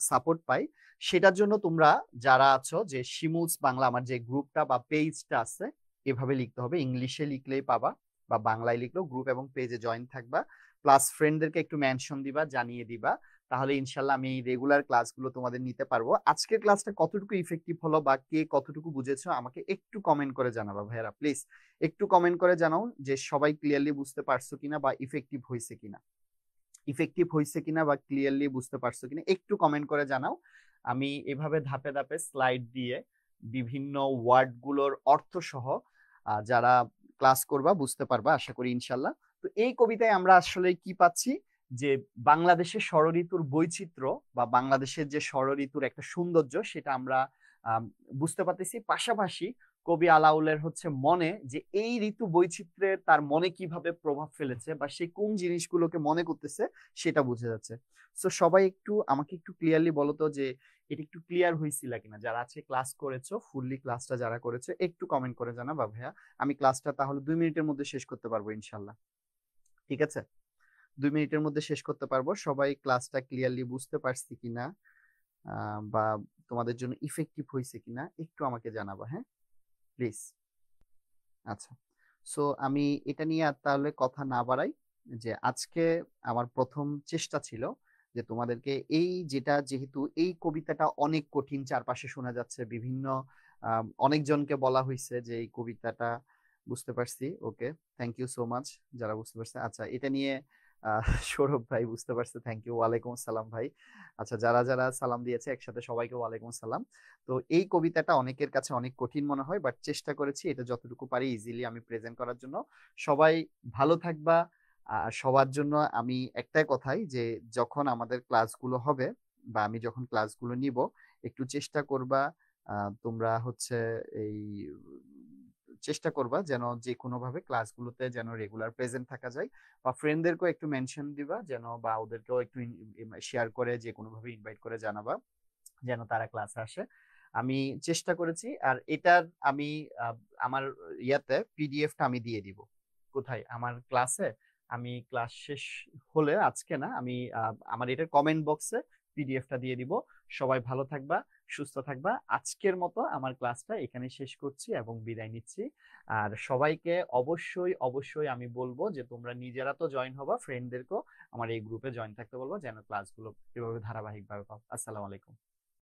সাপোর্ট পাই। সেটার জন্য তোমরা যারা আছো, যে শিমুলস বাংলা আমার যে গ্রুপটা বা পেজটা আছে, এভাবে লিখতে হবে, ইংলিশে লিখলেই পাবা বা বাংলায় লিখলেও গ্রুপ এবং পেজে জয়েন থাকবা, প্লাস ফ্রেন্ডদেরকে একটু মেনশন দিবা, জানিয়ে দিবা। তাহলে ইনশাল্লাহ আমি রেগুলার ক্লাসগুলো তোমাদের নিতে পারবো। আজকের ক্লাসটা কতটুকু ইফেক্টিভ হলো বা কে কতটুকু বুঝেছো আমাকে একটু কমেন্ট করে জানাবা ভাইয়ারা, প্লিজ একটু কমেন্ট করে জানাও যে সবাই ক্লিয়ারলি বুঝতে পারছো কিনা বা ইফেক্টিভ হয়েছে কিনা, ইফেক্টিভ হয়েছে কিনা বা ক্লিয়ারলি বুঝতে পারছো কিনা একটু কমেন্ট করে জানাও। আমি এভাবে ধাপে ধাপে স্লাইড দিয়ে বিভিন্ন ওয়ার্ড গুলোর অর্থ সহ যারা ক্লাস করবা বুঝতে পারবা আশা করি ইনশাল্লাহ। তো এই কবিতায় আমরা আসলে কি পাচ্ছি, যে বাংলাদেশের ষড়ঋতুর বৈচিত্র্য বা বাংলাদেশের যে ষড়ঋতুর একটা সৌন্দর্য সেটা আমরা বুঝতে পারতেছি। পাশাপাশি কবি আলাউলের হচ্ছে মনে যে এই ঋতু বৈচিত্র্যের তার মনে কিভাবে প্রভাব ফেলেছে বা সে কোন জিনিসগুলোকে মনে করতেছে সেটা বুঝে যাচ্ছে। সো সবাই একটু আমাকে একটু ক্লিয়ারলি বলো তো যে এটা একটু ক্লিয়ার হয়েছিল কিনা, যারা আছে ক্লাস করেছো, ফুললি ক্লাসটা যারা করেছো একটু কমেন্ট করে জানাবা ভাইয়া। আমি ক্লাসটা তাহলে 2 মিনিটের মধ্যে শেষ করতে পারবো ইনশাল্লাহ, ঠিক আছে। 2 মিনিটের মধ্যে শেষ করতে পারবো। সবাই ক্লাসটা ক্লিয়ারলি বুঝতে পারছি কিনা বা তোমাদের জন্য ইফেক্টিভ হয়েছে কিনা একটু আমাকে জানাবা, হ্যাঁ প্লিজ। আচ্ছা, সো আমি এটা নিয়ে আর তাহলে কথা না বাড়াই, যে আজকে আমার প্রথম চেষ্টা ছিল যে তোমাদেরকে এই যেটা, যেহেতু এই কবিতাটা অনেক কঠিন, চারপাশে শোনা যাচ্ছে বিভিন্ন অনেকজনকে বলা হয়েছে যে এই কবিতাটা বুঝতে পারছি। ওকে, থ্যাংক ইউ সো মাচ যারা বুঝতে পারছে। আচ্ছা, এটা নিয়ে সৌরভ ভাই বুঝতে পারছে, থ্যাংক ইউ, ওয়ালাইকুম আসসালাম ভাই। আচ্ছা, যারা যারা সালাম দিয়েছে একসাথে সবাইকে ওয়ালাইকুম আসসালাম। তো এই কবিতাটা অনেকের কাছে অনেক কঠিন মনে হয়, বাট চেষ্টা করেছি এটা যতটুকু পারি ইজিলি আমি প্রেজেন্ট করার জন্য। সবাই ভালো থাকবা। আর সবার জন্য আমি একটাই কথাই যে যখন আমাদের ক্লাসগুলো হবে বা আমি যখন ক্লাসগুলো নিব, একটু চেষ্টা করবা তোমরা হচ্ছে এই চেষ্টা করবা যেন যে কোনো ভাবে ক্লাসগুলোতে যেন রেগুলার প্রেজেন্ট থাকা যায়, বা ফ্রেন্ডদেরকেও একটু মেনশন দিবা যেন, বা ওদেরকেও একটু শেয়ার করে যে কোনো ভাবে ইনভাইট করে জানাবা যেন তারা ক্লাসে আসে। আমি চেষ্টা করেছি। আর এটার আমি আহ, আমার ইয়াতে পিডিএফটা আমি দিয়ে দিব। কোথায়? আমার ক্লাসে। আমি ক্লাস শেষ হলে, আজকে না, আমি আমার এটার কমেন্ট বক্সে পিডিএফটা দিয়ে দিব। সবাই ভালো থাকবা, সুস্থ থাকবা। আজকের মতো আমার ক্লাসটা এখানে শেষ করছি এবং বিদায় নিচ্ছি। আর সবাইকে অবশ্যই অবশ্যই আমি বলবো যে তোমরা নিজেরা তো জয়েন হবা, ফ্রেন্ডদেরকেও আমার এই গ্রুপে জয়েন থাকতে বলবো যেন ক্লাসগুলো এভাবে ধারাবাহিকভাবে পাও। আসসালামু আলাইকুম।